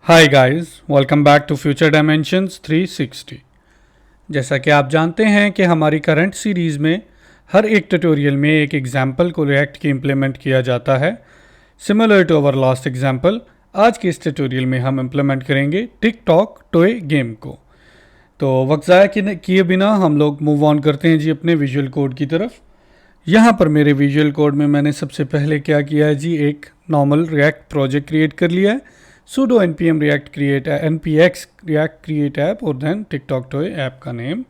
Hi guys, welcome back to future dimensions 360। जैसा कि आप जानते हैं कि हमारी करंट सीरीज़ में हर एक ट्यूटोरियल में एक एग्जाम्पल को रिएक्ट की इम्प्लीमेंट किया जाता है। Similar to our last example, आज के इस ट्यूटोरियल में हम इम्प्लीमेंट करेंगे टिकटॉक टॉय गेम को। तो वक्त ज़ाया किए बिना हम लोग मूव ऑन करते हैं जी अपने विजुअल कोड की तरफ। यहाँ पर मेरे विजुअल कोड में मैंने सबसे पहले क्या किया है जी, एक नॉर्मल रिएक्ट प्रोजेक्ट क्रिएट कर लिया है। sudo npm react create npx react create app और देन टिकटॉक टॉय ऐप का नेम।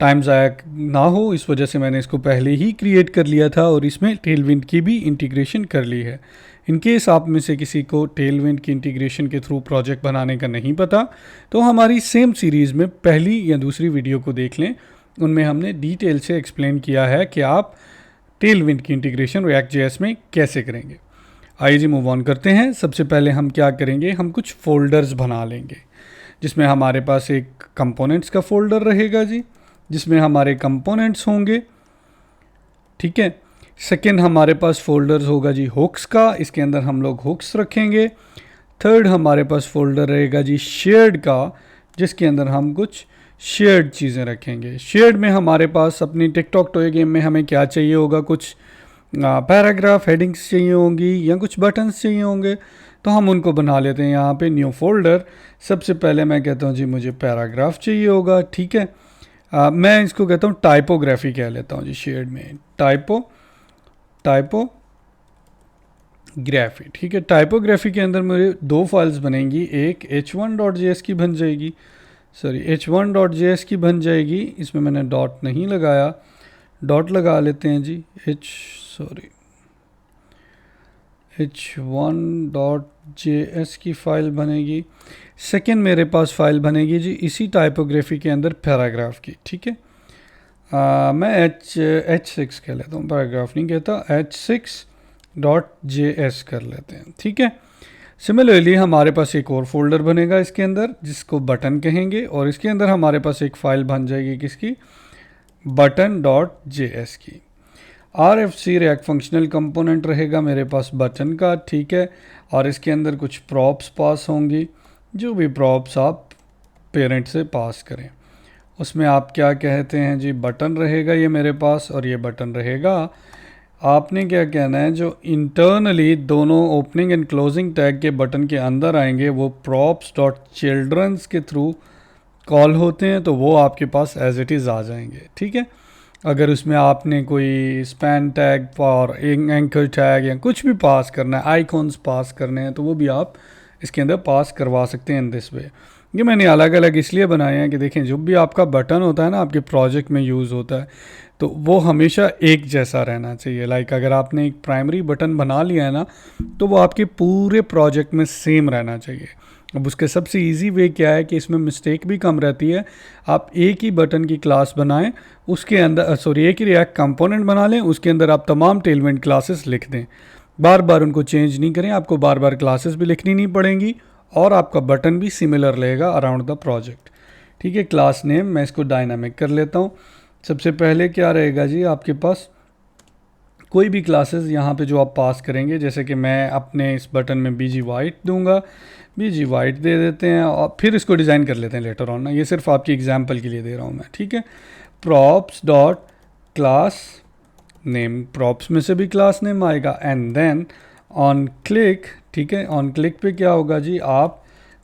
टाइम ज़ाया ना हो इस वजह से मैंने इसको पहले ही क्रिएट कर लिया था और इसमें टेलविंड की भी इंटीग्रेशन कर ली है। इन केस आप में से किसी को टेलविंड की इंटीग्रेशन के थ्रू प्रोजेक्ट बनाने का नहीं पता तो हमारी सेम सीरीज़ में पहली या दूसरी वीडियो को देख लें, उनमें हमने डिटेल से एक्सप्लेन किया है कि आप टेलविंड की इंटीग्रेशन रिएक्ट जेएस में कैसे करेंगे। आइए जी मूव ऑन करते हैं। सबसे पहले हम क्या करेंगे, हम कुछ फोल्डर्स बना लेंगे जिसमें हमारे पास एक कंपोनेंट्स का फोल्डर रहेगा जी, जिसमें हमारे कंपोनेंट्स होंगे। ठीक है। सेकंड हमारे पास फोल्डर्स होगा जी हुक्स का, इसके अंदर हम लोग हुक्स रखेंगे। थर्ड हमारे पास फोल्डर रहेगा जी शेयर्ड का, जिसके अंदर हम कुछ शेयर्ड चीज़ें रखेंगे। शेयर्ड में हमारे पास अपनी टिकटॉक टॉय गेम में हमें क्या चाहिए होगा, कुछ पैराग्राफ हेडिंग्स चाहिए होंगी या कुछ बटन्स चाहिए होंगे, तो हम उनको बना लेते हैं यहाँ पे न्यू फोल्डर। सबसे पहले मैं कहता हूँ जी मुझे पैराग्राफ चाहिए होगा। ठीक है। मैं इसको कहता हूँ टाइपोग्राफी कह लेता हूँ जी शेयर्ड में, टाइपोग्राफी। ठीक है। टाइपोग्राफी के अंदर मेरे दो फाइल्स बनेंगी, एक h1.js की बन जाएगी, h1.js की बन जाएगी। इसमें मैंने डॉट नहीं लगाया, डॉट लगा लेते हैं जी। h1.js की फ़ाइल बनेगी। सेकेंड मेरे पास फाइल बनेगी जी इसी टाइपोग्राफी के अंदर पैराग्राफ की। ठीक है। मैं h6 कह लेता हूँ, पैराग्राफ नहीं कहता, h6.js कर लेते हैं। ठीक है। सिमिलरली हमारे पास एक और फोल्डर बनेगा इसके अंदर जिसको बटन कहेंगे, और इसके अंदर हमारे पास एक फ़ाइल बन जाएगी किसकी, button.js की। RFC रिएक्ट फंक्शनल कंपोनेंट रहेगा मेरे पास बटन का। ठीक है। और इसके अंदर कुछ प्रॉप्स पास होंगी, जो भी प्रॉप्स आप पेरेंट से पास करें। उसमें आप क्या कहते हैं जी, बटन रहेगा ये मेरे पास और ये बटन रहेगा। आपने क्या कहना है, जो इंटरनली दोनों ओपनिंग एंड क्लोजिंग टैग के बटन के अंदर आएंगे वो props.childrens के थ्रू कॉल होते हैं, तो वो आपके पास एज इट इज़ आ जाएंगे। ठीक है। अगर उसमें आपने कोई स्पैन टैग और एंकर टैग या कुछ भी पास करना है, आइकॉन्स पास करने हैं, तो वो भी आप इसके अंदर पास करवा सकते हैं इन दिस वे। ये मैंने अलग अलग इसलिए बनाए हैं कि देखें जो भी आपका बटन होता है ना आपके प्रोजेक्ट में यूज़ होता है, तो वो हमेशा एक जैसा रहना चाहिए। लाइक अगर आपने एक प्राइमरी बटन बना लिया है ना, तो वो आपके पूरे प्रोजेक्ट में सेम रहना चाहिए। अब उसके सबसे इजी वे क्या है कि इसमें मिस्टेक भी कम रहती है। आप एक ही बटन की क्लास बनाएं, उसके अंदर एक ही रिएक्ट कंपोनेंट बना लें, उसके अंदर आप तमाम टेलविंड क्लासेस लिख दें। बार बार उनको चेंज नहीं करें, आपको बार बार क्लासेस भी लिखनी नहीं पड़ेंगी और आपका बटन भी सिमिलर रहेगा अराउंड द प्रोजेक्ट। ठीक है। क्लास नेम मैं इसको डायनामिक कर लेता हूँ। सबसे पहले क्या रहेगा जी, आपके पास कोई भी क्लासेस यहाँ पे जो आप पास करेंगे, जैसे कि मैं अपने इस बटन में बीजी वाइट दूंगा, बीजी वाइट दे देते हैं और फिर इसको डिज़ाइन कर लेते हैं लेटर ऑन ना, ये सिर्फ आपकी एग्जांपल के लिए दे रहा हूँ मैं। ठीक है। Props dot class name, props में से भी क्लास नेम आएगा, एंड देन ऑन क्लिक। ठीक है। ऑन क्लिक पे क्या होगा जी, आप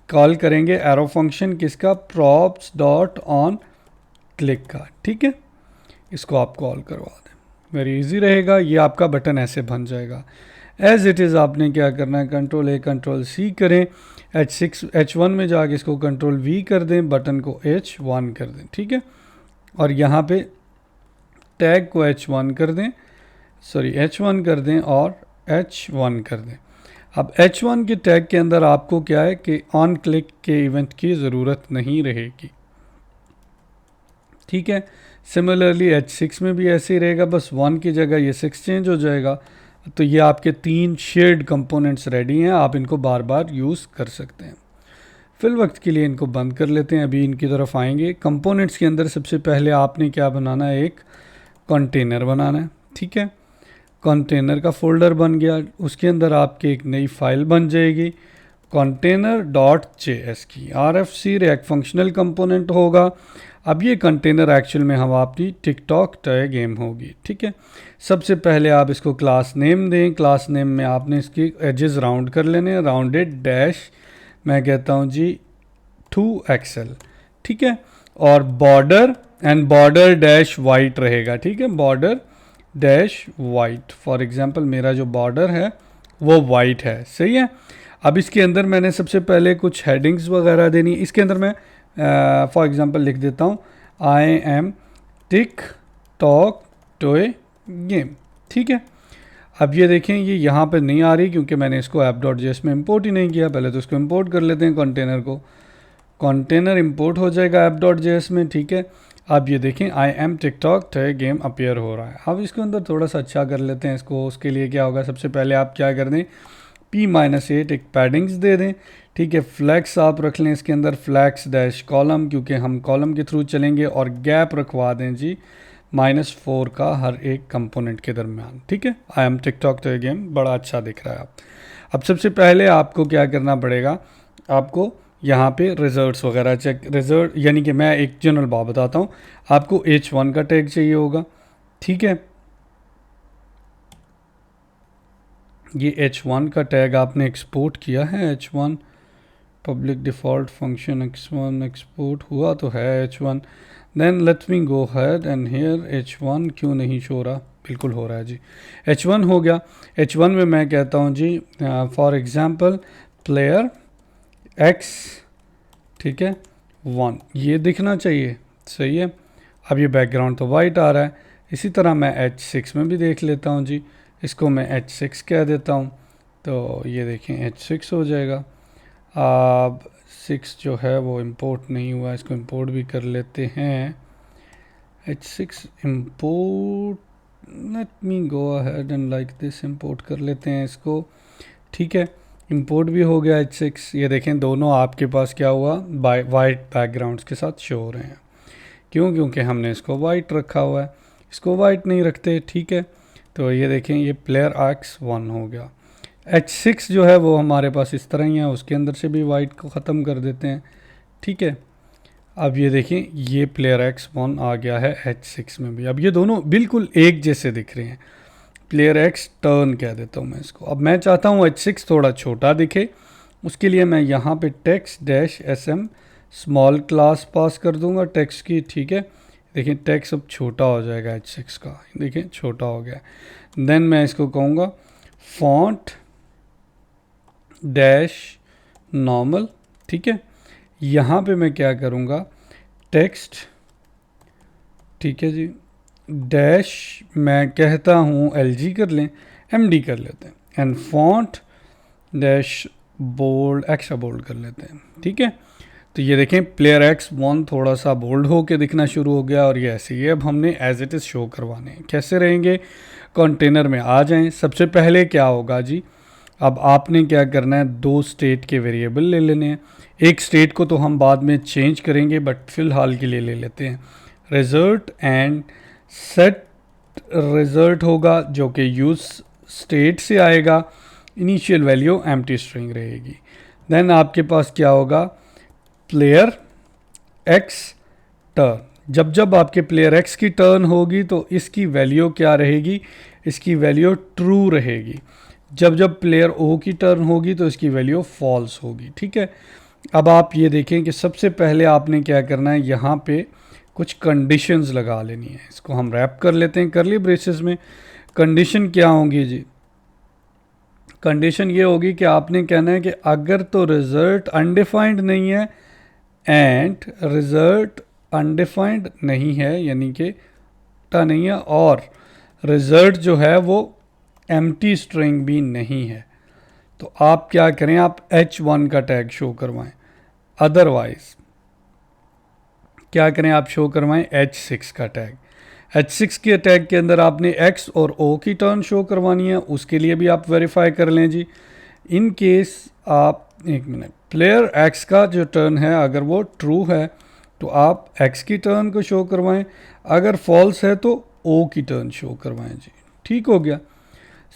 कॉल करेंगे एरो फंक्शन किसका, प्रॉप्स डॉट ऑन क्लिक का। ठीक है। इसको आप कॉल करवा दें, वेरी इजी रहेगा। ये आपका बटन ऐसे बन जाएगा। एज इट इज़ आपने क्या करना है, कंट्रोल ए कंट्रोल सी करें, H1 में जाके इसको कंट्रोल V कर दें, बटन को H1 कर दें। ठीक है। और यहाँ पे टैग को H1 कर दें, H1 कर दें और H1 कर दें। अब H1 के टैग के अंदर आपको क्या है कि ऑन क्लिक के इवेंट की ज़रूरत नहीं रहेगी। ठीक है। सिमिलरली H6 में भी ऐसे ही रहेगा, बस 1 की जगह ये 6 चेंज हो जाएगा। तो ये आपके 3 शेयर्ड कंपोनेंट्स रेडी हैं, आप इनको बार बार यूज़ कर सकते हैं। फिल वक्त के लिए इनको बंद कर लेते हैं, अभी इनकी तरफ आएंगे। कंपोनेंट्स के अंदर सबसे पहले आपने क्या बनाना है, एक कंटेनर बनाना है। ठीक है। कंटेनर का फोल्डर बन गया, उसके अंदर आपकी एक नई फाइल बन जाएगी कंटेनर डॉट जेएस की RFC रिएक्ट फंक्शनल कंपोनेंट होगा। अब ये कंटेनर एक्चुअल में हम आपकी टिकटॉक टॉय गेम होगी, ठीक है। सबसे पहले आप इसको क्लास नेम दें। क्लास नेम में आपने इसकी एजेस राउंड कर लेने हैं, राउंडेड डैश मैं कहता हूँ जी 2XL, ठीक है। और border and border dash white रहेगा, ठीक है, border dash white. For example मेरा जो बॉर्डर है वो वाइट है, सही है। अब इसके अंदर मैंने सबसे पहले कुछ हेडिंग्स वगैरह देनी है। इसके अंदर मैं फॉर एग्जांपल लिख देता हूँ I am tick tock toy game, ठीक है। अब ये देखें ये यहाँ पे नहीं आ रही क्योंकि मैंने इसको app.js में इंपोर्ट ही नहीं किया। पहले तो इसको इंपोर्ट कर लेते हैं कंटेनर को। कंटेनर इंपोर्ट हो जाएगा app.js में, ठीक है। अब ये देखें I am TikTok toy game appear हो रहा है। अब इसके अंदर थोड़ा सा अच्छा कर लेते हैं इसको। उसके लिए क्या होगा, सबसे पहले आप क्या कर दें, P-8 एक पैडिंग्स दे दें, ठीक है। फ्लैक्स आप रख लें इसके अंदर, फ्लैक्स डैश कॉलम, क्योंकि हम कॉलम के थ्रू चलेंगे। और गैप रखवा दें जी -4 का हर एक कंपोनेंट के दरमियान, ठीक है। आई एम टिकटॉक तो ये गेम बड़ा अच्छा दिख रहा है। अब सबसे पहले आपको क्या करना पड़ेगा, आपको यहाँ पे रिजल्ट्स वगैरह चेक, रिजल्ट यानी कि मैं एक जनरल बात बताता हूँ। आपको H1 का टैग चाहिए होगा, ठीक है। ये H1 का टैग आपने एक्सपोर्ट किया है, H1 public default function H1 export हुआ तो है H1। Then let me go head and here H1 क्यों नहीं शो रहा, बिल्कुल हो रहा है जी, H1 हो गया। H1 में मैं कहता हूँ जी फॉर एग्जांपल प्लेयर X, ठीक है 1, ये दिखना चाहिए, सही है। अब ये बैकग्राउंड तो वाइट आ रहा है। इसी तरह मैं H6 में भी देख लेता हूँ जी, इसको मैं H6 कह देता हूँ, तो ये देखें H6 हो जाएगा। अब 6 जो है वो इंपोर्ट नहीं हुआ, इसको इंपोर्ट भी कर लेते हैं। H6 import, late me go ahead and like this, import कर लेते हैं इसको, ठीक है। इंपोर्ट भी हो गया H6। ये देखें दोनों आपके पास क्या हुआ, वाइट बैकग्राउंड्स के साथ शो हो रहे हैं। क्यों, क्योंकि हमने इसको वाइट रखा हुआ है, इसको वाइट नहीं रखते, ठीक है। तो ये देखें ये प्लेयर X1 हो गया। H6 जो है वो हमारे पास इस तरह ही है, उसके अंदर से भी वाइट को ख़त्म कर देते हैं, ठीक है। अब ये देखें ये प्लेयर X1 आ गया है H6 में भी। अब ये दोनों बिल्कुल एक जैसे दिख रहे हैं। प्लेयर X टर्न कह देता हूँ मैं इसको। अब मैं चाहता हूँ H6 थोड़ा छोटा दिखे, उसके लिए मैं यहाँ पे text dash SM small class pass कर दूंगा टेक्स्ट की, ठीक है। देखिए टेक्स्ट अब छोटा हो जाएगा H6 का, देखिए छोटा हो गया। देन मैं इसको कहूँगा फॉन्ट डैश नॉर्मल, ठीक है। यहाँ पे मैं क्या करूँगा टेक्स्ट, ठीक है जी, डैश मैं कहता हूँ LG कर लें, MD कर लेते हैं, and font dash bold extra bold कर लेते हैं, ठीक है। तो ये देखें प्लेयर X1 थोड़ा सा बोल्ड होके दिखना शुरू हो गया। और ये ऐसे ही अब हमने एज इट इज़ शो करवाने हैं। कैसे रहेंगे, कंटेनर में आ जाएं। सबसे पहले क्या होगा जी, अब आपने क्या करना है, 2 स्टेट के वेरिएबल ले लेने हैं। एक स्टेट को तो हम बाद में चेंज करेंगे, बट फ़िलहाल के लिए ले लेते हैं रिजल्ट एंड सेट। रिजल्ट होगा जो कि यूज़ स्टेट से आएगा, इनिशियल वैल्यू एम्प्टी स्ट्रिंग रहेगी। देन आपके पास क्या होगा प्लेयर X टर्न। जब जब आपके प्लेयर X की टर्न होगी तो इसकी वैल्यू क्या रहेगी, इसकी वैल्यू ट्रू रहेगी। जब जब प्लेयर O की टर्न होगी तो इसकी वैल्यू फॉल्स होगी, ठीक है। अब आप ये देखें कि सबसे पहले आपने क्या करना है, यहाँ पे कुछ कंडीशंस लगा लेनी है। इसको हम रैप कर लेते हैं करली ब्रेसेस में। कंडीशन क्या होंगी जी, कंडीशन ये होगी कि आपने कहना है कि अगर तो रिजल्ट अनडिफाइंड नहीं है एंड रिजल्ट अनडिफाइंड नहीं है, यानी कि नहीं है, और रिजल्ट जो है वो एम्प्टी स्ट्रिंग भी नहीं है, तो आप क्या करें, आप H1 का टैग शो करवाएं। अदरवाइज क्या करें, आप शो करवाएं H6 का टैग। H6 के टैग के अंदर आपने X और O की टर्न शो करवानी है, उसके लिए भी आप वेरीफाई कर लें जी। इन केस आप एक मिनट, प्लेयर X का जो टर्न है अगर वो ट्रू है तो आप X की टर्न को शो करवाएं, अगर फॉल्स है तो O की टर्न शो करवाएं जी, ठीक हो गया।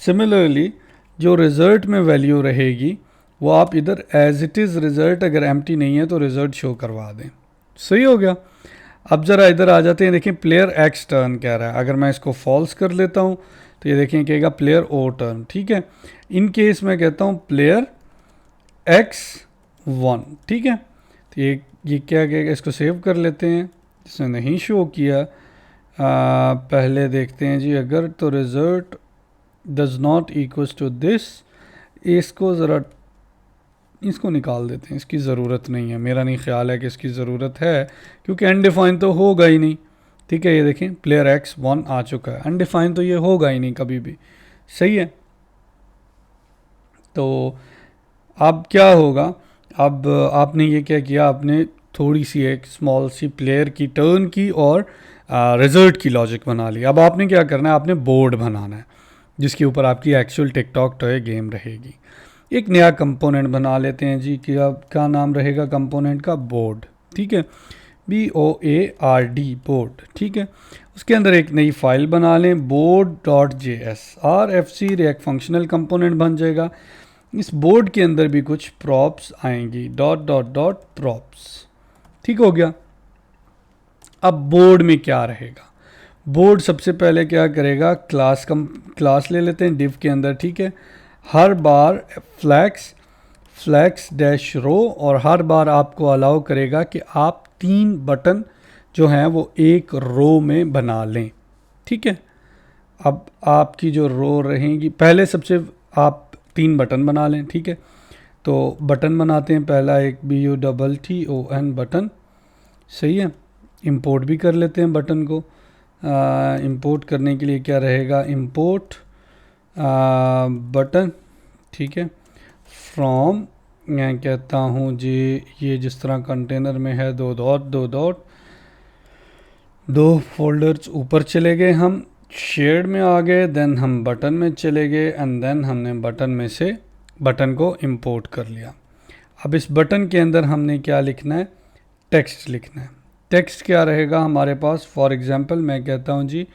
सिमिलरली जो रिजल्ट में वैल्यू रहेगी वो आप इधर एज इट इज़ रिज़ल्ट अगर एम्प्टी नहीं है तो रिज़ल्ट शो करवा दें। सही हो गया। अब ज़रा इधर आ जाते हैं, देखें प्लेयर एक्स टर्न कह रहा है, अगर मैं इसको फॉल्स कर लेता हूँ तो ये देखें कहेगा प्लेयर ओ टर्न। ठीक है, इन केस मैं कहता हूँ प्लेयर एक्स वन। ठीक है, तो ये क्या कहेगा, इसको सेव कर लेते हैं, इसने नहीं शो किया। पहले देखते हैं जी, अगर तो result does not equals to this, इसको ज़रा इसको निकाल देते हैं, इसकी ज़रूरत नहीं है, मेरा नहीं ख्याल है कि इसकी ज़रूरत है, क्योंकि अनडिफाइन तो होगा ही नहीं। ठीक है, ये देखें प्लेयर एक्स वन आ चुका है, अनडिफाइन तो ये होगा ही नहीं कभी भी। सही है, तो अब क्या होगा, अब आपने ये क्या किया, आपने थोड़ी सी एक स्मॉल सी प्लेयर की टर्न की और रिजल्ट की लॉजिक बना ली। अब आपने क्या करना है, आपने बोर्ड बनाना है जिसके ऊपर आपकी एक्चुअल टिकटॉक टॉय गेम रहेगी। एक नया कंपोनेंट बना लेते हैं जी, कि अब क्या नाम रहेगा कंपोनेंट का, बोर्ड। ठीक है, BOARD बोर्ड। ठीक है, उसके अंदर एक नई फाइल बना लें board.js, RFC react functional component बन जाएगा। इस बोर्ड के अंदर भी कुछ प्रॉप्स आएंगी, डॉट डॉट डॉट प्रॉप्स। ठीक हो गया। अब बोर्ड में क्या रहेगा, बोर्ड सबसे पहले क्या करेगा, क्लास ले लेते हैं डिव के अंदर। ठीक है, हर बार फ्लैक्स डैश रो, और हर बार आपको अलाउ करेगा कि आप 3 बटन जो हैं वो एक रो में बना लें। ठीक है, अब आपकी जो रो रहेंगी, पहले सबसे आप 3 बटन बना लें। ठीक है, तो बटन बनाते हैं, पहला एक BUTTON बटन। सही है, इंपोर्ट भी कर लेते हैं बटन को। इंपोर्ट करने के लिए क्या रहेगा, इंपोर्ट बटन। ठीक है, फ्रॉम, मैं कहता हूँ जी, ये जिस तरह कंटेनर में है, 2 डॉट 2 फोल्डर्स ऊपर चले गए, हम शेयर्ड में आ गए, देन हम बटन में चले गए, एंड देन हमने बटन में से बटन को इंपोर्ट कर लिया। अब इस बटन के अंदर हमने क्या लिखना है, टेक्स्ट लिखना है। टेक्स्ट क्या रहेगा हमारे पास, फॉर एग्जांपल मैं कहता हूँ जी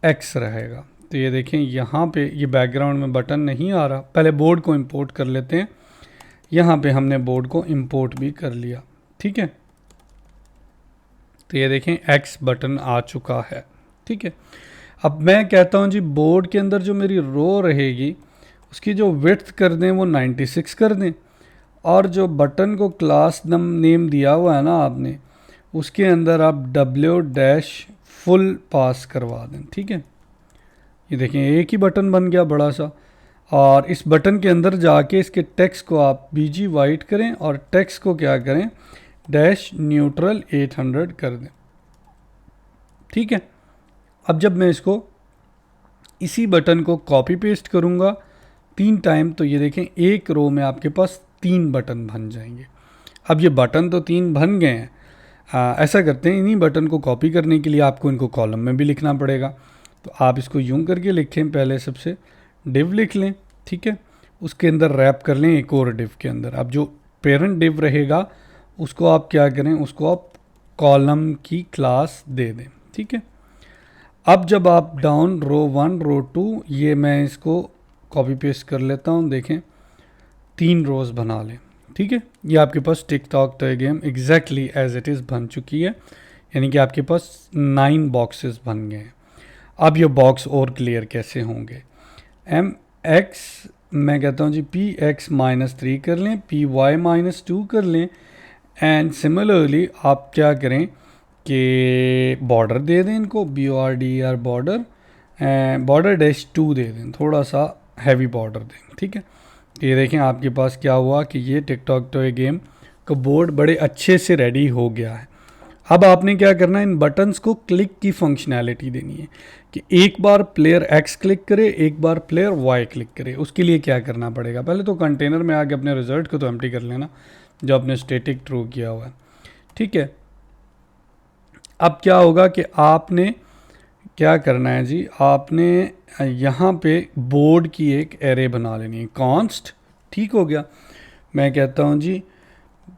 एक्स रहेगा। तो ये देखें यहाँ पे ये बैकग्राउंड में बटन नहीं आ रहा, पहले बोर्ड को इंपोर्ट कर लेते हैं। यहाँ पे हमने बोर्ड को इंपोर्ट भी कर लिया। ठीक है, तो ये देखें एक्स बटन आ चुका है। ठीक है, अब मैं कहता हूँ जी बोर्ड के अंदर जो मेरी रो रहेगी उसकी जो विड्थ कर दें वो 96 कर दें, और जो बटन को क्लास नेम दिया हुआ है ना आपने, उसके अंदर आप W- फुल पास करवा दें। ठीक है, ये देखें एक ही बटन बन गया बड़ा सा, और इस बटन के अंदर जाके इसके टेक्स्ट को आप BG वाइट करें और टेक्स्ट को क्या करें, डैश न्यूट्रल 800 कर दें। ठीक है, अब जब मैं इसको इसी बटन को कॉपी पेस्ट करूँगा 3 टाइम, तो ये देखें एक रो में आपके पास 3 बटन बन जाएंगे। अब ये बटन तो 3 बन गए हैं, ऐसा करते हैं, इन्हीं बटन को कॉपी करने के लिए आपको इनको कॉलम में भी लिखना पड़ेगा। तो आप इसको यूं करके लिखें, पहले सबसे डिव लिख लें। ठीक है, उसके अंदर रैप कर लें एक और डिव के अंदर। अब जो पेरेंट डिव रहेगा उसको आप क्या करें, उसको आप कॉलम की क्लास दे दें। ठीक है, अब जब आप डाउन रो 1 रो 2, ये मैं इसको कॉपी पेस्ट कर लेता हूँ, देखें 3 रोज़ बना लें। ठीक है, ये आपके पास TikTok toy game exactly as it is बन चुकी है, यानी कि आपके पास 9 बॉक्सेस बन गए हैं। अब ये बॉक्स और क्लियर कैसे होंगे, MX मैं कहता हूँ जी PX-3 कर लें, PY-2 कर लें, एंड सिमिलरली आप क्या करें कि बॉर्डर दे दें इनको, BORDER बॉर्डर -2 दे दें, थोड़ा सा हैवी बॉर्डर दें। ठीक है, ये देखें आपके पास क्या हुआ कि ये टिकटॉक टॉय गेम का बोर्ड बड़े अच्छे से रेडी हो गया है। अब आपने क्या करना है, इन बटन्स को क्लिक की फंक्शनैलिटी देनी है कि एक बार प्लेयर X क्लिक करे, एक बार प्लेयर Y क्लिक करे। उसके लिए क्या करना पड़ेगा, पहले तो कंटेनर में आके अपने रिजल्ट को तो एम्प्टी कर लेना जो आपने स्टैटिक ट्रू किया हुआ है। ठीक है, अब क्या होगा कि आपने क्या करना है जी, आपने यहाँ पे बोर्ड की एक एरे बना लेनी है, कॉन्स्ट। ठीक हो गया, मैं कहता हूँ जी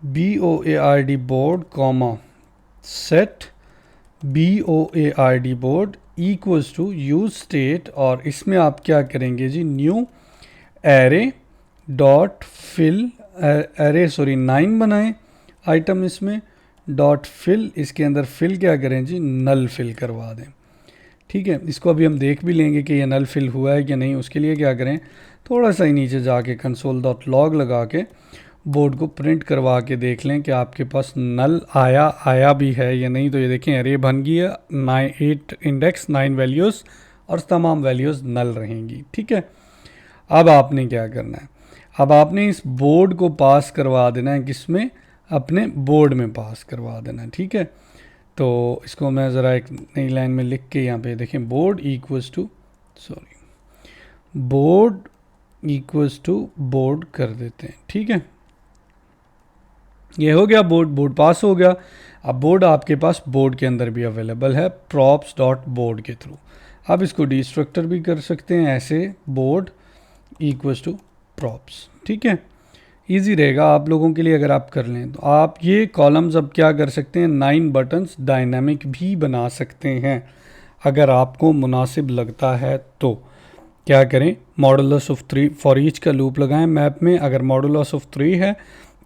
BOARD board comma set BOARD board equals to use state, और इसमें आप क्या करेंगे जी, न्यू एरे डॉट फिल अरे सॉरी 9 बनाएं आइटम इसमें, डॉट फिल, इसके अंदर फिल क्या करें जी, नल फिल करवा दें। ठीक है, इसको अभी हम देख भी लेंगे कि ये नल फिल हुआ है कि नहीं। उसके लिए क्या करें, थोड़ा सा ही नीचे जाके console.log लगा के बोर्ड को प्रिंट करवा के देख लें कि आपके पास नल आया भी है या नहीं। तो ये देखें एरे बन गई है, 8 इंडेक्स 9 वैल्यूज़ और तमाम वैल्यूज़ नल रहेंगी। ठीक है, अब आपने क्या करना है, अब आपने इस बोर्ड को पास करवा देना है, किसमें, अपने बोर्ड में पास करवा देना है। ठीक है, तो इसको मैं ज़रा एक नई लाइन में लिख के यहाँ पे देखें, बोर्ड इक्वल्स टू बोर्ड कर देते हैं। ठीक है, ये हो गया, बोर्ड पास हो गया। अब बोर्ड आपके पास बोर्ड के अंदर भी अवेलेबल है props डॉट बोर्ड के थ्रू। अब इसको डिस्ट्रक्टर भी कर सकते हैं ऐसे, बोर्ड इक्वल्स टू props। ठीक है, इजी रहेगा आप लोगों के लिए अगर आप कर लें तो। आप ये कॉलम्स अब क्या कर सकते हैं, 9 बटन्स डायनामिक भी बना सकते हैं अगर आपको मुनासिब लगता है तो। क्या करें, मॉडुलस ऑफ 3 फॉर ईच का लूप लगाएं मैप में। अगर मॉडुलस ऑफ 3 है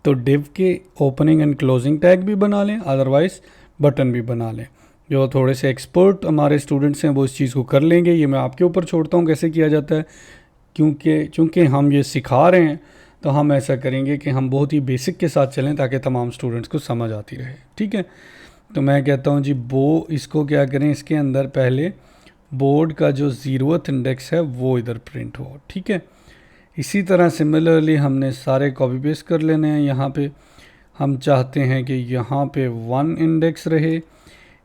तो डिव के ओपनिंग एंड क्लोजिंग टैग भी बना लें, अदरवाइज बटन भी बना लें। जो थोड़े से एक्सपर्ट हमारे स्टूडेंट्स हैं वो इस चीज़ को कर लेंगे, ये मैं आपके ऊपर छोड़ता हूँ कैसे किया जाता है। चूँकि हम ये सिखा रहे हैं तो हम ऐसा करेंगे कि हम बहुत ही बेसिक के साथ चलें ताकि तमाम स्टूडेंट्स को समझ आती रहे। ठीक है, तो मैं कहता हूँ जी इसको क्या करें, इसके अंदर पहले बोर्ड का जो 0th इंडेक्स है वो इधर प्रिंट हो। ठीक है, इसी तरह सिमिलरली हमने सारे कॉपी पेस्ट कर लेने हैं। यहाँ पे हम चाहते हैं कि यहाँ पे 1 इंडेक्स रहे,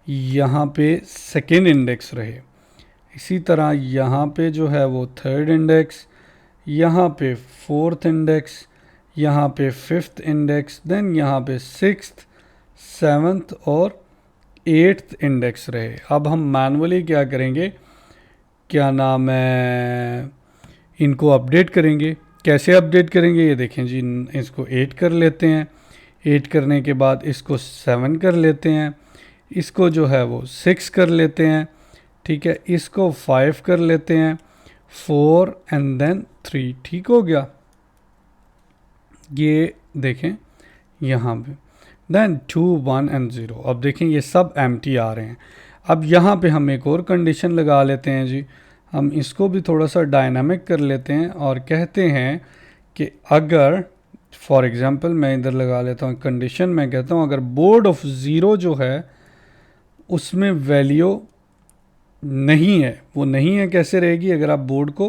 यहाँ पे 2nd इंडेक्स रहे, इसी तरह यहाँ पे जो है वो 3rd इंडेक्स, यहाँ पे 4th इंडेक्स, यहाँ पे 5th इंडेक्स, देन यहाँ पे 6th 7th और 8th इंडेक्स रहे। अब हम मैनुअली क्या करेंगे, क्या नाम है, इनको अपडेट करेंगे। कैसे अपडेट करेंगे ये देखें जी, इसको 8 कर लेते हैं, 8 करने के बाद इसको 7 कर लेते हैं, इसको जो है वो 6 कर लेते हैं। ठीक है, इसको 5 कर लेते हैं, 4 एंड देन 3। ठीक हो गया, ये देखें यहाँ पे, देन 2 1 एंड 0। अब देखें ये सब एम्प्टी आ रहे हैं। अब यहाँ पे हम एक और कंडीशन लगा लेते हैं जी, हम इसको भी थोड़ा सा डायनामिक कर लेते हैं और कहते हैं कि अगर फॉर एग्जांपल मैं इधर लगा लेता हूँ कंडीशन, मैं कहता हूँ अगर बोर्ड ऑफ 0 जो है उसमें वैल्यू नहीं है, वो नहीं है कैसे रहेगी, अगर आप बोर्ड को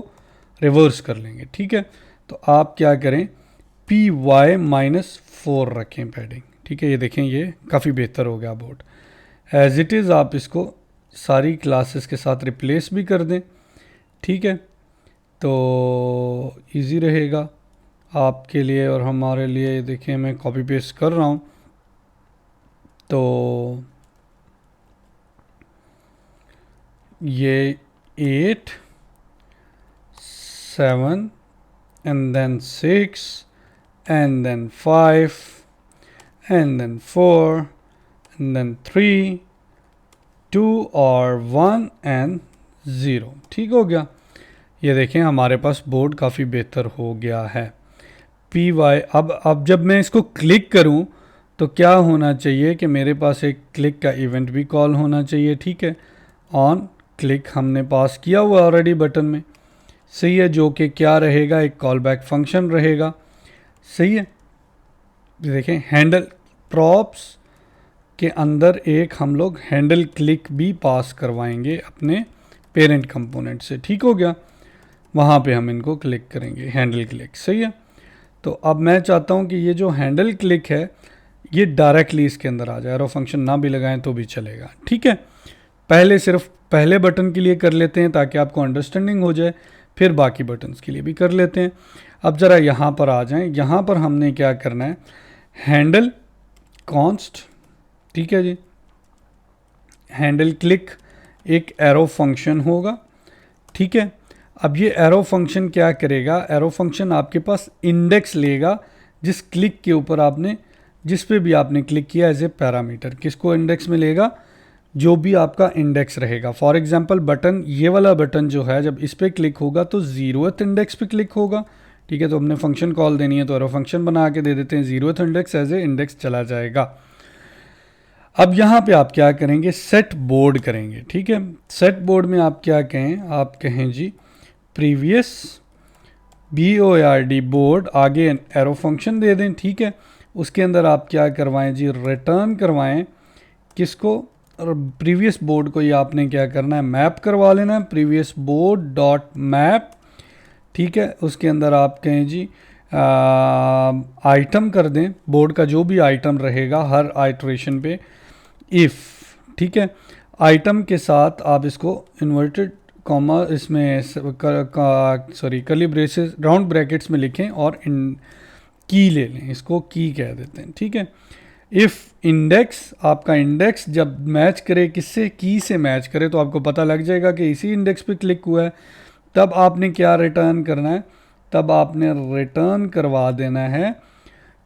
रिवर्स कर लेंगे। ठीक है, तो आप क्या करें, PY-4 रखें पैडिंग। ठीक है, ये देखें ये काफ़ी बेहतर हो गया बोर्ड। एज इट इज़ आप इसको सारी क्लासेस के साथ रिप्लेस भी कर दें। ठीक है, तो इजी रहेगा आपके लिए और हमारे लिए। देखें मैं कॉपी पेस्ट कर रहा हूँ, तो ये 8 7 and then 6 and then 5 and then 4 and then 3 2 और 1 and 0। ठीक हो गया, ये देखें हमारे पास बोर्ड काफ़ी बेहतर हो गया है। PY अब जब मैं इसको क्लिक करूं तो क्या होना चाहिए कि मेरे पास एक क्लिक का इवेंट भी कॉल होना चाहिए। ठीक है, ऑन क्लिक हमने पास किया हुआ ऑलरेडी बटन में, सही है, जो कि क्या रहेगा, एक कॉल बैक फंक्शन रहेगा। सही है, देखें हैंडल प्रॉप्स के अंदर एक हम लोग हैंडल क्लिक भी पास करवाएंगे अपने पेरेंट कंपोनेंट से। ठीक हो गया, वहाँ पे हम इनको क्लिक करेंगे, हैंडल क्लिक। सही है, तो अब मैं चाहता हूँ कि ये जो हैंडल क्लिक है ये डायरेक्टली इसके अंदर आ जाए, एरो फंक्शन ना भी लगाएं तो भी चलेगा। ठीक है, पहले सिर्फ पहले बटन के लिए कर लेते हैं ताकि आपको अंडरस्टैंडिंग हो जाए, फिर बाकी बटन्स के लिए भी कर लेते हैं। अब ज़रा यहाँ पर आ जाएं, यहाँ पर हमने क्या करना है, हैंडल कॉन्स्ट। ठीक है जी, हैंडल क्लिक एक एरो फंक्शन होगा। ठीक है, अब ये एरो फंक्शन क्या करेगा, एरो फंक्शन आपके पास इंडेक्स लेगा जिस क्लिक के ऊपर आपने, जिस पे भी आपने क्लिक किया एज ए पैरामीटर। किसको इंडेक्स में लेगा, जो भी आपका इंडेक्स रहेगा। फॉर एग्जांपल बटन, ये वाला बटन जो है जब इस पे क्लिक होगा तो 0th इंडेक्स पे क्लिक होगा। ठीक है, तो हमने फंक्शन कॉल देनी है तो एरो फंक्शन बना के दे देते हैं 0th index as a index चला जाएगा। अब यहाँ पे आप क्या करेंगे, सेट बोर्ड करेंगे। ठीक है, सेट बोर्ड में आप क्या कहें, आप कहें जी प्रीवियस BORD बोर्ड, आगे एरो फंक्शन दे दें। ठीक है, उसके अंदर आप क्या करवाएं जी, रिटर्न करवाएं किसको, प्रीवियस बोर्ड को। ये आपने क्या करना है, मैप करवा लेना है, प्रीवियस बोर्ड डॉट मैप। ठीक है, उसके अंदर आप कहें जी आइटम कर दें, बोर्ड का जो भी आइटम रहेगा हर आइटरेशन पे इफ़। ठीक है, आइटम के साथ आप इसको इन्वर्टेड कॉमा इसमें sorry curly braces round brackets में लिखें और की ले लें, इसको की कह देते हैं। ठीक है, इफ़ इंडेक्स, आपका इंडेक्स जब मैच करे किससे, की से मैच करे, तो आपको पता लग जाएगा कि इसी इंडेक्स पे क्लिक हुआ है। तब आपने क्या रिटर्न करना है, तब आपने रिटर्न करवा देना है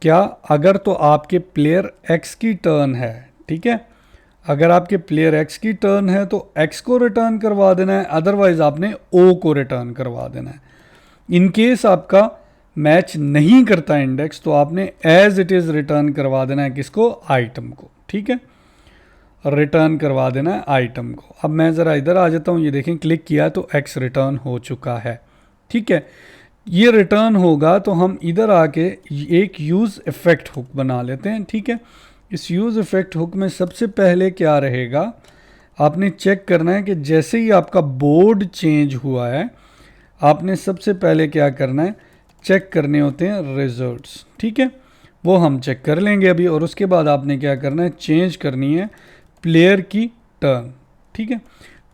क्या, अगर तो आपके प्लेयर एक्स की टर्न है। ठीक है, अगर आपके प्लेयर एक्स की टर्न है तो एक्स को रिटर्न करवा देना है, अदरवाइज आपने ओ को रिटर्न करवा देना है। इन केस आपका मैच नहीं करता इंडेक्स तो आपने एज इट इज़ रिटर्न करवा देना है किसको, आइटम को। ठीक है, रिटर्न करवा देना है आइटम को। अब मैं ज़रा इधर आ जाता हूँ, ये देखें क्लिक किया तो एक्स रिटर्न हो चुका है। ठीक है, ये रिटर्न होगा तो हम इधर आके एक यूज़ इफ़ेक्ट हुक बना लेते हैं। ठीक है, इस यूज़ इफ़ेक्ट हुक में सबसे पहले क्या रहेगा, आपने चेक करना है कि जैसे ही आपका बोर्ड चेंज हुआ है, आपने सबसे पहले क्या करना है, चेक करने होते हैं रिजल्ट्स। ठीक है, वो हम चेक कर लेंगे अभी, और उसके बाद आपने क्या करना है, चेंज करनी है प्लेयर की टर्न। ठीक है,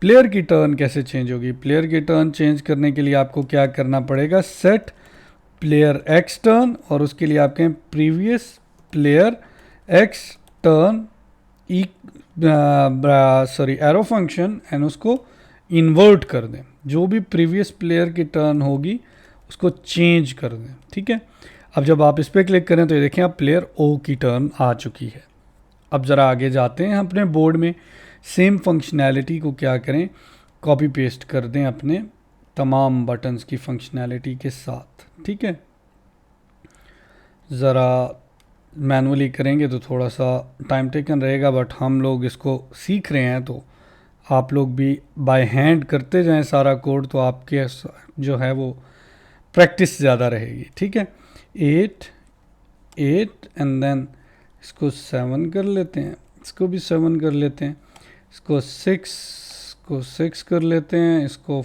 प्लेयर की टर्न कैसे चेंज होगी, प्लेयर की टर्न चेंज करने के लिए आपको क्या करना पड़ेगा, सेट प्लेयर एक्स टर्न, और उसके लिए आप कहें previous player x turn sorry arrow function, and उसको इन्वर्ट कर दें, जो भी प्रीवियस प्लेयर की टर्न होगी उसको चेंज कर दें। ठीक है, अब जब आप इस पर क्लिक करें तो ये देखें अब प्लेयर ओ की टर्न आ चुकी है। अब ज़रा आगे जाते हैं अपने बोर्ड में, सेम फंक्शनैलिटी को क्या करें, कॉपी पेस्ट कर दें अपने तमाम बटन्स की फंक्शनैलिटी के साथ। ठीक है, ज़रा मैनुअली करेंगे तो थोड़ा सा टाइम टेकन रहेगा, बट हम लोग इसको सीख रहे हैं तो आप लोग भी बाय हैंड करते जाएं सारा कोड, तो आपके जो है वो प्रैक्टिस ज़्यादा रहेगी। ठीक है, 8 एंड देन इसको 7 कर लेते हैं, इसको भी 7 कर लेते हैं, इसको 6 कर लेते हैं, इसको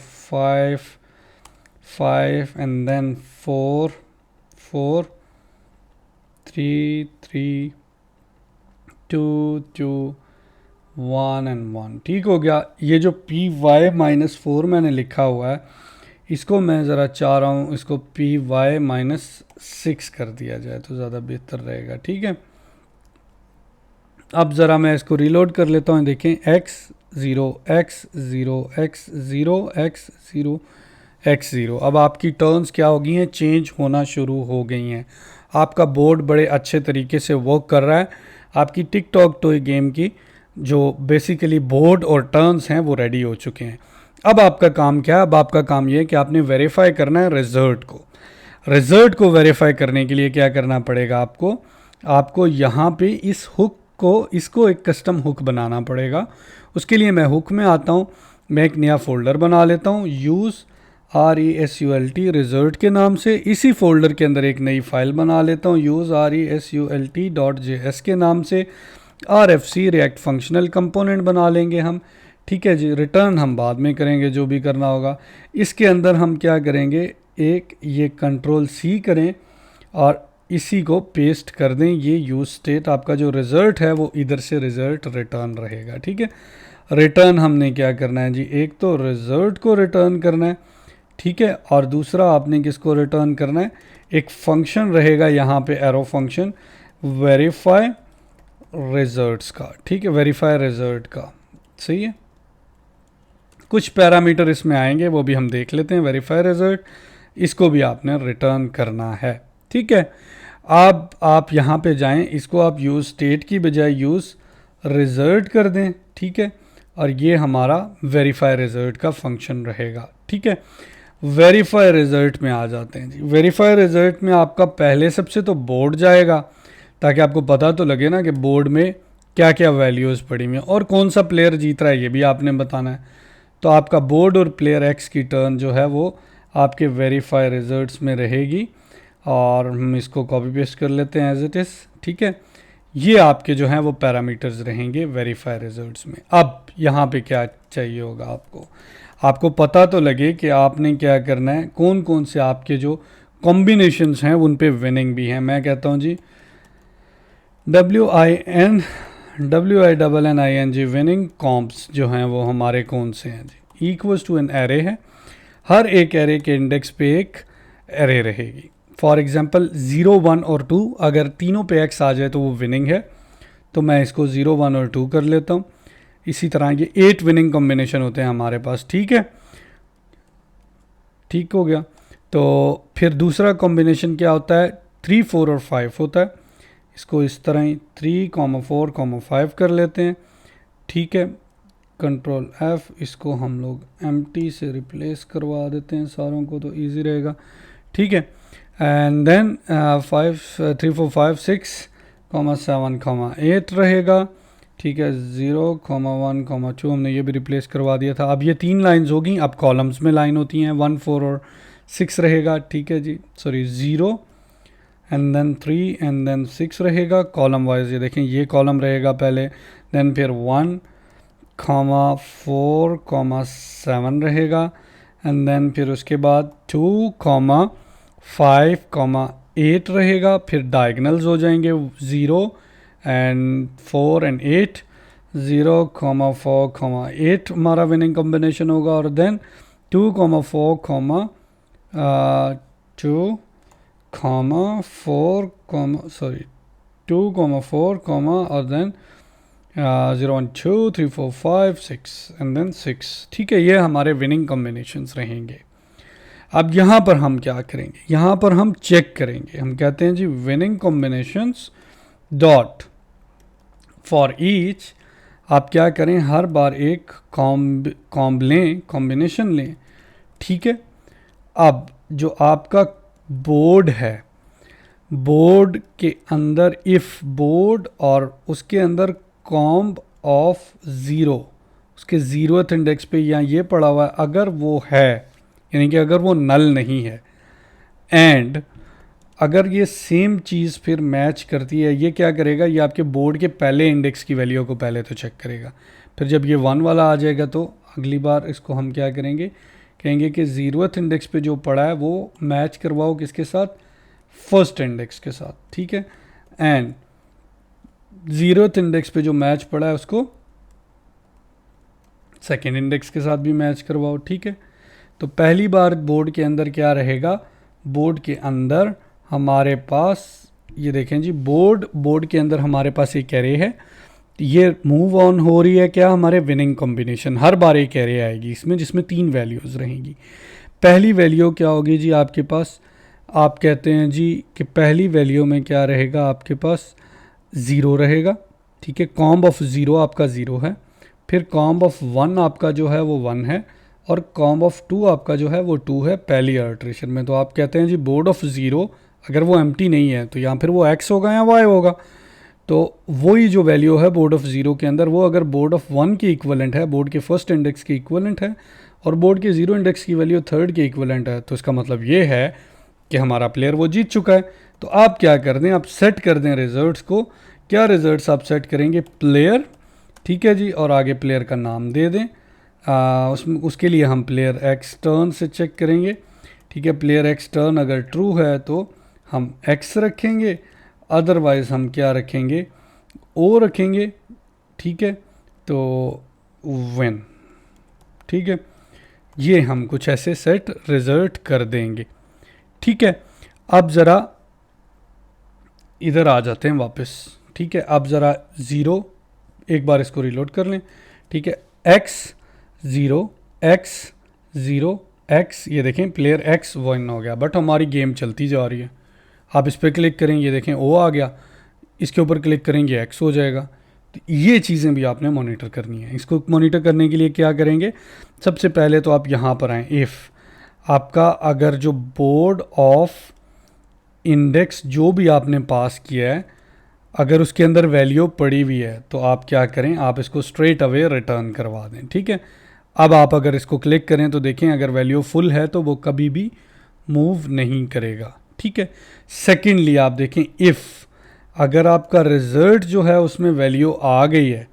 5 एंड देन 4 3 2 1 एंड 1। ठीक हो गया। ये जो py-4 मैंने लिखा हुआ है, इसको मैं ज़रा चाह रहा हूँ इसको py-6 कर दिया जाए तो ज़्यादा बेहतर रहेगा। ठीक है, अब ज़रा मैं इसको रीलोड कर लेता हूँ। देखें x0 x0 x0 x0 x0। अब आपकी टर्न्स क्या हो गई हैं, चेंज होना शुरू हो गई हैं। आपका बोर्ड बड़े अच्छे तरीके से वर्क कर रहा है। आपकी टिक-टॉक टॉय गेम की जो बेसिकली बोर्ड और टर्न्स हैं वो रेडी हो चुके हैं। अब आपका काम क्या है, अब आपका काम ये है कि आपने वेरीफाई करना है रिज़ल्ट को। रिज़ल्ट को वेरीफाई करने के लिए क्या करना पड़ेगा आपको यहाँ पे इस हुक को, इसको एक कस्टम हुक बनाना पड़ेगा। उसके लिए मैं हुक में आता हूँ, मैं एक नया फोल्डर बना लेता हूँ, यूज़ RESULT रिज़ल्ट के नाम से। इसी फोल्डर के अंदर एक नई फाइल बना लेता हूँ, यूज़ RESULT.js के नाम से। RFC रिएक्ट फंक्शनल कंपोनेंट बना लेंगे हम। ठीक है जी, रिटर्न हम बाद में करेंगे जो भी करना होगा। इसके अंदर हम क्या करेंगे, एक ये Ctrl+C करें और इसी को पेस्ट कर दें। ये यूज स्टेट आपका जो रिज़ल्ट है वो इधर से रिज़ल्ट रिटर्न रहेगा। ठीक है, रिटर्न हमने क्या करना है जी, एक तो रिज़ल्ट को रिटर्न करना है। ठीक है, और दूसरा आपने किसको रिटर्न करना है, एक फंक्शन रहेगा यहाँ पे एरो फंक्शन वेरीफाई रिजल्ट्स का। ठीक है, वेरीफाई रिजल्ट का, सही है। कुछ पैरामीटर इसमें आएंगे वो भी हम देख लेते हैं। वेरीफाई रिजल्ट, इसको भी आपने रिटर्न करना है। ठीक है, अब आप यहाँ पे जाएं, इसको आप यूज़ स्टेट की बजाय यूज़ रिजल्ट कर दें। ठीक है, और ये हमारा वेरीफाई रिजल्ट का फंक्शन रहेगा। ठीक है, वेरीफाई रिजल्ट में आ जाते हैं जी। वेरीफाई रिजल्ट में आपका पहले सबसे तो बोर्ड जाएगा, ताकि आपको पता तो लगे ना कि बोर्ड में क्या क्या वैल्यूज़ पड़ी हुई हैं और कौन सा प्लेयर जीत रहा है ये भी आपने बताना है। तो आपका बोर्ड और प्लेयर एक्स की टर्न जो है वो आपके वेरीफाई रिजल्ट्स में रहेगी, और हम इसको कॉपी पेस्ट कर लेते हैं एज इट इज़। ठीक है, ये आपके जो हैं वो पैरामीटर्स रहेंगे वेरीफाई रिजल्ट्स में। अब यहाँ पे क्या चाहिए होगा आपको, आपको पता तो लगे कि आपने क्या करना है, कौन कौन से आपके जो कॉम्बिनेशंस हैं उन पे विनिंग भी हैं। मैं कहता हूँ जी WINNING विनिंग कॉम्प्स जो हैं वो हमारे कौन से हैं जी। इक्वल्स टू एन एरे है, हर एक एरे के इंडेक्स पे एक एरे रहेगी। फॉर एग्जांपल 0 1 और 2, अगर तीनों पे x आ जाए तो वो विनिंग है, तो मैं इसको 0 1 और 2 कर लेता हूँ। इसी तरह ये 8 विनिंग कॉम्बिनेशन होते हैं हमारे पास। ठीक है, ठीक हो गया। तो फिर दूसरा कॉम्बिनेशन क्या होता है, 3 4 और 5 होता है। इसको इस तरह ही 3 4 5 कर लेते हैं। ठीक है, कंट्रोल F, इसको हम लोग एम्प्टी से रिप्लेस करवा देते हैं सारों को, तो इजी रहेगा। ठीक है, एंड देन 3 4 5 6 7 8 रहेगा। ठीक है, 0 1 2 हमने ये भी रिप्लेस करवा दिया था। अब ये 3 लाइंस होगी, अब कॉलम्स में लाइन होती हैं, 1 4 और 6 रहेगा। ठीक है जी, sorry 0 and then 3 and then 6 रहेगा कॉलम वाइज। ये देखें, ये कॉलम रहेगा पहले, देन फिर 1 4 7 रहेगा, एंड देन फिर उसके बाद 2 5 8 रहेगा। फिर डायगनल्स हो जाएंगे 0 एंड 4 एंड 8, 0 4 8 हमारा विनिंग कॉम्बिनेशन होगा। और देन 2 4 2 4 सॉरी 2 4 और देन 0 1 2 3 4 5 6 एंड देन 6। ठीक है, ये हमारे विनिंग कॉम्बिनेशंस रहेंगे। अब यहाँ पर हम क्या करेंगे, यहाँ पर हम चेक करेंगे। हम कहते हैं जी winning combinations dot for each, आप क्या करें, हर बार एक कॉम्बिनेशन लें। ठीक है, अब जो आपका बोर्ड है, बोर्ड के अंदर इफ़ बोर्ड और उसके अंदर कॉम्ब ऑफ 0, उसके 0th इंडेक्स पे या ये पड़ा हुआ है, अगर वो है, यानी कि अगर वो नल नहीं है, एंड अगर ये सेम चीज़ फिर मैच करती है, ये क्या करेगा, ये आपके बोर्ड के पहले इंडेक्स की वैल्यू को पहले तो चेक करेगा। फिर जब ये 1 वाला आ जाएगा तो अगली बार इसको हम क्या करेंगे, कहेंगे कि 0th इंडेक्स पे जो पड़ा है वो मैच करवाओ किसके साथ, फर्स्ट इंडेक्स के साथ। ठीक है, एंड 0th इंडेक्स पे जो मैच पड़ा है उसको सेकेंड इंडेक्स के साथ भी मैच करवाओ। ठीक है, तो पहली बार बोर्ड के अंदर क्या रहेगा, बोर्ड के अंदर हमारे पास ये देखें जी, बोर्ड के अंदर हमारे पास एक एरे है, ये मूव ऑन हो रही है क्या, हमारे विनिंग कॉम्बिनेशन। हर बार एक एरे आएगी इसमें, जिसमें 3 वैल्यूज़ रहेंगी। पहली वैल्यू क्या होगी जी आपके पास, आप कहते हैं जी कि पहली वैल्यू में क्या रहेगा, आपके पास 0 रहेगा। ठीक है, कॉम्ब ऑफ 0 आपका 0 है, फिर कॉम्ब ऑफ 1 आपका जो है वो 1 है, और कॉम्ब ऑफ 2 आपका जो है वो 2 है पहली अल्ट्रेशन में। तो आप कहते हैं जी बोर्ड ऑफ 0, अगर वो एम्प्टी नहीं है तो यहाँ फिर वो x होगा या y होगा। तो वही जो वैल्यू है बोर्ड ऑफ 0 के अंदर, वो अगर बोर्ड ऑफ 1 की इक्वलेंट है, बोर्ड के फर्स्ट इंडेक्स की इक्वलेंट है, और बोर्ड के 0 इंडेक्स की वैल्यू थर्ड के इक्वलेंट है, तो इसका मतलब ये है कि हमारा प्लेयर वो जीत चुका है। तो आप क्या कर दें, आप सेट कर दें रिजल्ट्स को। क्या रिजल्ट्स आप सेट करेंगे, प्लेयर। ठीक है जी, और आगे प्लेयर का नाम दे दें। उसके लिए हम प्लेयर एक्स टर्न से चेक करेंगे। ठीक है, प्लेयर एक्स टर्न अगर ट्रू है तो हम एक्स रखेंगे, अदरवाइज़ हम क्या रखेंगे, ओ रखेंगे। ठीक है, तो विन। ठीक है, ये हम कुछ ऐसे सेट रिजल्ट कर देंगे। ठीक है, अब ज़रा इधर आ जाते हैं वापस। ठीक है, अब ज़रा 0, एक बार इसको रिलोड कर लें। ठीक है, x 0 x 0 x, ये देखें प्लेयर x विन हो गया, बट हमारी गेम चलती जा रही है। आप इस पर क्लिक करें, ये देखें ओ आ गया, इसके ऊपर क्लिक करेंगे x हो जाएगा। तो ये चीज़ें भी आपने मॉनिटर करनी है। इसको मॉनिटर करने के लिए क्या करेंगे, सबसे पहले तो आप यहाँ पर आएँ, इफ़ आपका अगर जो बोर्ड ऑफ इंडेक्स जो भी आपने पास किया है, अगर उसके अंदर वैल्यू पड़ी हुई है तो आप क्या करें, आप इसको स्ट्रेट अवे रिटर्न करवा दें। ठीक है, अब आप अगर इसको क्लिक करें तो देखें अगर वैल्यू फुल है तो वो कभी भी मूव नहीं करेगा। ठीक है, सेकेंडली आप देखें इफ़ अगर आपका रिजल्ट जो है उसमें वैल्यू आ गई है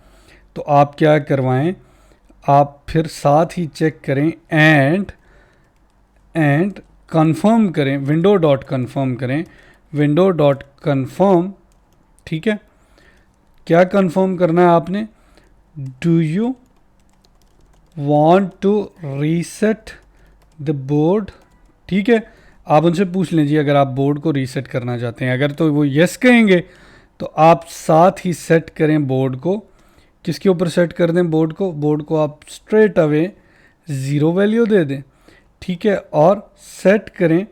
तो आप क्या करवाएं, आप फिर साथ ही चेक करें एंड कंफर्म करें, विंडो डॉट कंफर्म करें, विंडो डॉट कंफर्म। ठीक है, क्या कंफर्म करना है आपने, do you want to reset the board. ठीक है, आप उनसे पूछ लीजिए अगर आप बोर्ड को रीसेट करना चाहते हैं, अगर तो वो यस कहेंगे तो आप साथ ही सेट करें बोर्ड को, किसके ऊपर सेट कर दें, बोर्ड को आप स्ट्रेट अवे 0 वैल्यू दे दें। ठीक है, और सेट करें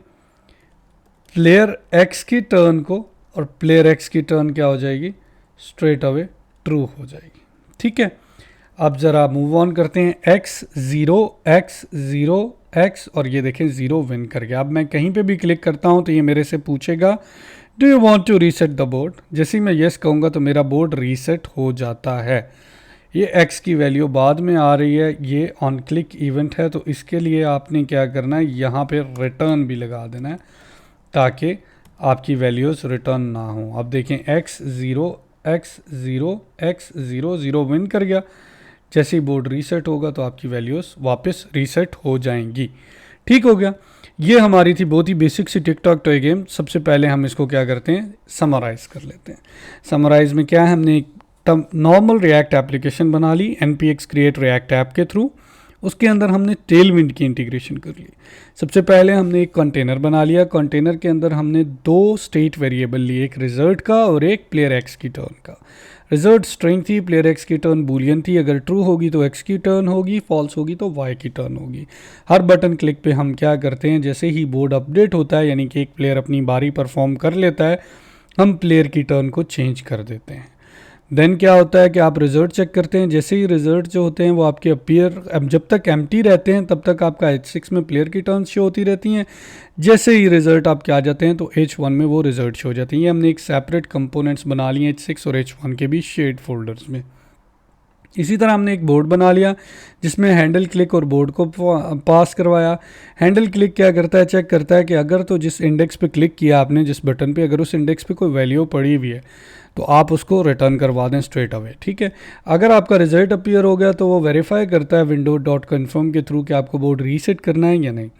प्लेयर एक्स की टर्न को, और प्लेयर एक्स की टर्न क्या हो जाएगी, स्ट्रेट अवे ट्रू हो जाएगी। ठीक है, अब ज़रा मूव ऑन करते हैं, x और ये देखें 0 विन कर गया। अब मैं कहीं पे भी क्लिक करता हूँ तो ये मेरे से पूछेगा do you want to reset the board. जैसे ही मैं येस कहूँगा तो मेरा बोर्ड रीसेट हो जाता है। ये x की वैल्यू बाद में आ रही है, ये ऑन क्लिक इवेंट है, तो इसके लिए आपने क्या करना है, यहाँ पे रिटर्न भी लगा देना है ताकि आपकी वैल्यूज़ रिटर्न ना हो। अब देखें x0 विन कर गया। जैसे ही बोर्ड रीसेट होगा तो आपकी वैल्यूज़ वापस रीसेट हो जाएंगी। ठीक हो गया, ये हमारी थी बहुत ही बेसिक सी टिकटॉक टॉय गेम। सबसे पहले हम इसको क्या करते हैं, समराइज़ कर लेते हैं। समराइज़ में क्या है, हमने एक नॉर्मल रिएक्ट एप्लीकेशन बना ली npx क्रिएट रिएक्ट ऐप के थ्रू, उसके अंदर हमने टेलविंड की इंटीग्रेशन कर ली। सबसे पहले हमने एक कंटेनर बना लिया, कंटेनर के अंदर हमने 2 स्टेट वेरिएबल लिए, एक रिजल्ट का और एक प्लेयर एक्स की टर्न का। रिजल्ट स्ट्रिंग थी, प्लेयर एक्स की टर्न बूलियन थी, अगर ट्रू होगी तो एक्स की टर्न होगी, फॉल्स होगी तो वाई की टर्न होगी। हर बटन क्लिक पे हम क्या करते हैं, जैसे ही बोर्ड अपडेट होता है यानी कि एक प्लेयर अपनी बारी परफॉर्म कर लेता है, हम प्लेयर की टर्न को चेंज कर देते हैं। देन क्या होता है कि आप रिजल्ट चेक करते हैं, जैसे ही रिजल्ट जो होते हैं वो आपके अपीयर, जब तक एम्प्टी रहते हैं तब तक आपका H6 में प्लेयर की टर्न्स शो होती रहती हैं। जैसे ही रिजल्ट आपके आ जाते हैं तो H1 में वो रिजल्ट शो हो जाती हैं। ये हमने एक सेपरेट कंपोनेंट्स बना लिए H6 और H1 के भी शेड फोल्डर्स में। इसी तरह हमने एक बोर्ड बना लिया जिसमें हैंडल क्लिक और बोर्ड को पास करवाया। हैंडल क्लिक क्या करता है, चेक करता है कि अगर तो जिस इंडेक्स पे क्लिक किया आपने, जिस बटन पे, अगर उस इंडेक्स पे कोई वैल्यू पड़ी हुई है तो आप उसको रिटर्न करवा दें स्ट्रेट अवे। ठीक है, अगर आपका रिजल्ट अपीयर हो गया तो वो वेरीफाई करता है विंडो डॉट कन्फर्म के थ्रू कि आपको बोर्ड रीसेट करना है या नहीं।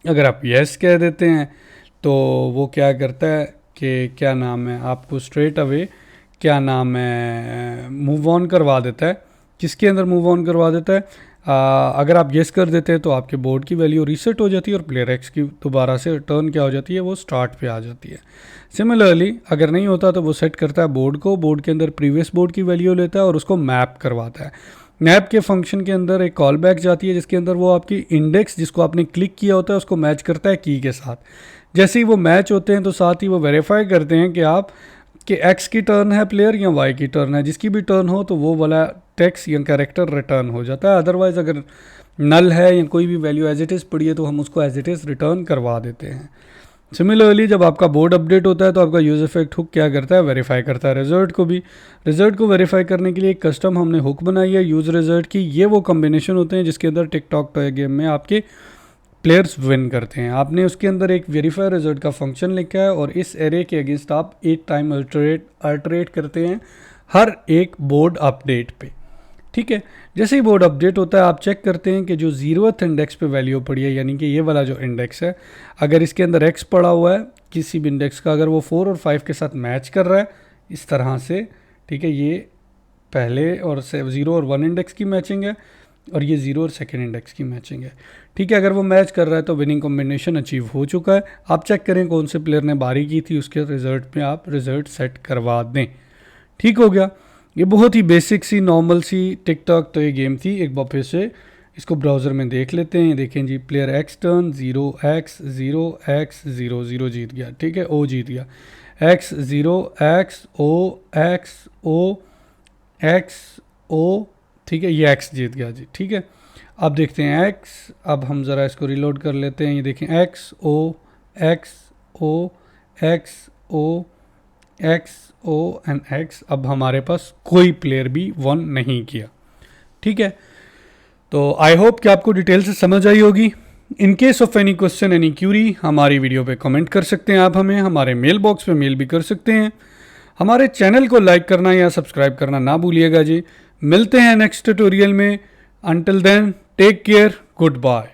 अगर आप येस कह देते हैं तो वो क्या करता है कि क्या नाम है, आपको स्ट्रेट अवे क्या नाम है मूव ऑन करवा देता है। किसके अंदर मूव ऑन करवा देता है, अगर आप येस कर देते हैं तो आपके बोर्ड की वैल्यू रीसेट हो जाती है और प्लेयर एक्स की दोबारा से टर्न क्या हो जाती है, वो स्टार्ट पे आ जाती है। सिमिलरली अगर नहीं होता तो वो सेट करता है बोर्ड को, बोर्ड के अंदर प्रीवियस बोर्ड की वैल्यू लेता है और उसको मैप करवाता है। मैप के फंक्शन के अंदर एक कॉल बैक जाती है जिसके अंदर वो आपकी इंडेक्स जिसको आपने क्लिक किया होता है उसको मैच करता है की के साथ। जैसे ही वो मैच होते हैं तो साथ ही वो वेरीफाई करते हैं कि आप कि एक्स की टर्न है प्लेयर या वाई की टर्न है। जिसकी भी टर्न हो तो वो वाला टेक्स्ट या कैरेक्टर रिटर्न हो जाता है। अदरवाइज़ अगर नल है या कोई भी वैल्यू एज इट इज़ पड़ी है तो हम उसको एज इट इज़ रिटर्न करवा देते हैं। सिमिलरली जब आपका बोर्ड अपडेट होता है तो आपका यूज इफेक्ट हुक क्या करता है, वेरीफाई करता है रिजल्ट को भी। रिजल्ट को वेरीफाई करने के लिए एक कस्टम हमने हुक बनाई है यूज रिजल्ट की। ये वो कॉम्बिनेशन होते हैं जिसके अंदर टिकटॉक टॉय गेम में आपके प्लेयर्स विन करते हैं। आपने उसके अंदर एक वेरीफाई रिजल्ट का फंक्शन लिखा है और इस एरे के अगेंस्ट आप 8 टाइम अल्टरेट करते हैं हर एक बोर्ड अपडेट पे। ठीक है, जैसे ही बोर्ड अपडेट होता है आप चेक करते हैं कि जो 0th इंडेक्स पे वैल्यू पड़ी है, यानी कि ये वाला जो इंडेक्स है, अगर इसके अंदर x पड़ा हुआ है किसी भी इंडेक्स का, अगर वो 4 और 5 के साथ मैच कर रहा है इस तरह से, ठीक है, ये पहले और 0 और 1 इंडेक्स की मैचिंग है और ये 0 और सेकेंड इंडेक्स की मैचिंग है। ठीक है, अगर वो मैच कर रहा है तो विनिंग कॉम्बिनेशन अचीव हो चुका है। आप चेक करें कौन से प्लेयर ने बारी की थी, उसके रिजल्ट में आप रिजल्ट सेट करवा दें। ठीक हो गया, ये बहुत ही बेसिक सी नॉर्मल सी टिकटॉक तो ये गेम थी। एक बार फिर से इसको ब्राउज़र में देख लेते हैं। देखें जी, प्लेयर एक्स टर्न 0x0 जीत गया। ठीक है, ओ जीत गया, x0 ठीक है, ये एक्स जीत गया जी। ठीक है, अब देखते हैं x, अब हम ज़रा इसको रिलोड कर लेते हैं। ये देखें x o x o x o x o and x। अब हमारे पास कोई प्लेयर भी वन नहीं किया। ठीक है, तो आई होप कि आपको डिटेल से समझ आई होगी। In case of any question any Curie हमारी वीडियो पे कमेंट कर सकते हैं आप, हमें हमारे मेल बॉक्स पे मेल भी कर सकते हैं। हमारे चैनल को लाइक करना या सब्सक्राइब करना ना भूलिएगा जी। मिलते हैं नेक्स्ट ट्यूटोरियल में। Until then take care, good bye.